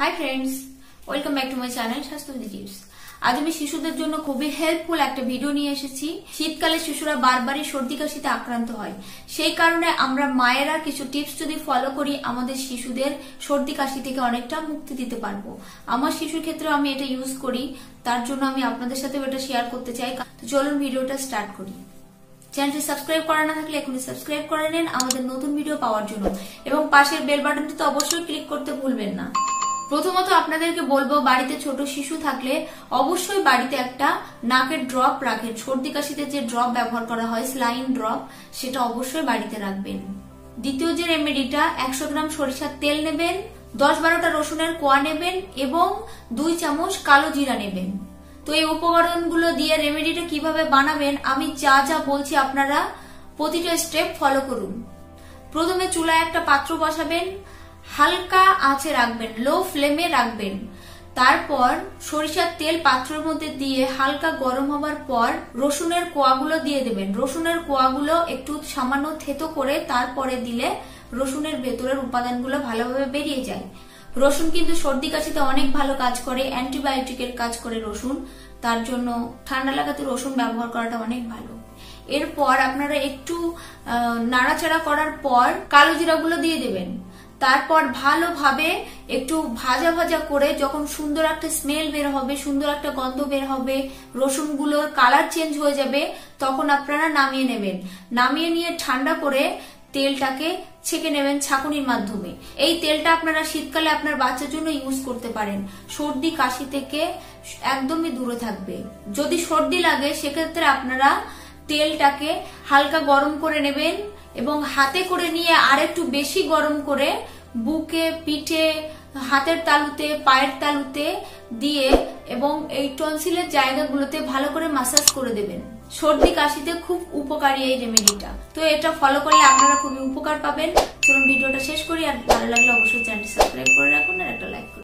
Hi friends, welcome back to my channel স্বাস্থ্যবিধি tips. আজ আমি শিশুদের জন্য খুবই হেল্পফুল একটা ভিডিও নিয়ে এসেছি। শীতকালে শিশুরা বারবারই সর্দি কাশিতে আক্রান্ত হয়, সেই কারণে আমরা মায়েরা কিছু টিপস যদি ফলো করি আমাদের শিশুদের সর্দি কাশি থেকে অনেকটা মুক্তি দিতে পারবো। আমার শিশুর ক্ষেত্রে আমি এটা ইউজ করি, তার জন্য আমি আপনাদের সাথেও এটা শেয়ার করতে চাই। তো চলুন ভিডিওটা স্টার্ট করি। চ্যানেলটি সাবস্ক্রাইব করা না থাকলে এখনই সাবস্ক্রাইব করে নিন আমাদের নতুন ভিডিও পাওয়ার জন্য, এবং পাশের বেল বাটনটি তো অবশ্যই ক্লিক করতে ভুলবেন না। প্রথমত আপনাদেরকে বলবো, বাড়িতে ছোট শিশু থাকলে অবশ্যই বাড়িতে একটা নাকের ড্রপ রাখেন। সর্দি কাশিতে যে ড্রপ ব্যবহার করা হয়, স্লাইন ড্রপ, সেটা অবশ্যই বাড়িতে রাখবেন। দ্বিতীয় যে রেমেডিটা, 100 গ্রাম সরিষার তেল নেবেন, 10-12টা রসুনের কোয়া নেবেন এবং 2 চামচ কালো জিরা নেবেন। তো এই উপকরণগুলো দিয়ে রেমেডিটা কিভাবে বানাবেন, আমি যা যা বলছি আপনারা প্রতিটা স্টেপ ফলো করুন। প্রথমে চুলায় একটা পাত্র বসাবেন, হালকা আঁচে রাখবেন, লো ফ্লেমে রাখবেন। তারপর সরিষার তেল পাত্রের মধ্যে দিয়ে হালকা গরম হবার পর রসুনের কোয়াগুলো দিয়ে দেবেন। রসুনের কোয়াগুলো একটু সামান্য থেতো করে তারপরে দিলে রসুনের ভেতরের উপাদানগুলো ভালোভাবে বেরিয়ে যায়। রসুন কিন্তু সর্দি কাশিতে অনেক ভালো কাজ করে, অ্যান্টিবায়োটিকের কাজ করে রসুন। তার জন্য ঠান্ডা লাগাতে রসুন ব্যবহার করাটা অনেক ভালো। এরপর আপনারা একটু নাড়াচাড়া করার পর কালো জিরাগুলো দিয়ে দেবেন। তারপর ভালোভাবে একটু ভাজা ভাজা করে যখন সুন্দর একটা স্মেল বের হবে, সুন্দর একটা গন্ধ বের হবে, রসুনগুলোর কালার চেঞ্জ হয়ে যাবে, তখন আপনারা নামিয়ে নেবেন। নামিয়ে নিয়ে ঠান্ডা করে তেলটাকে ছেঁকে নেবেন ছাঁকুনির মাধ্যমে। এই তেলটা আপনারা শীতকালে আপনার বাচ্চার জন্য ইউজ করতে পারেন। সর্দি কাশি থেকে একদমই দূরে থাকবে। যদি সর্দি লাগে সেক্ষেত্রে আপনারা তেলটাকে হালকা গরম করে নেবেন এবং হাতে করে নিয়ে আরেকটু বেশি গরম করে বুকে, পিঠে, হাতের তালুতে, পায়ের তালুতে দিয়ে এবং এই টনসিলের জায়গাগুলোতে ভালো করে মাসাজ করে দেবেন। সর্দি কাশিতে খুব উপকারী এই রেমেডিটা। তো এটা ফলো করলে আপনারা খুবই উপকার পাবেন। চলুন ভিডিওটা শেষ করি। আর ভালো লাগলে অবশ্যই চ্যানেলটি সাবস্ক্রাইব করে রাখুন আর একটা লাইক করুন।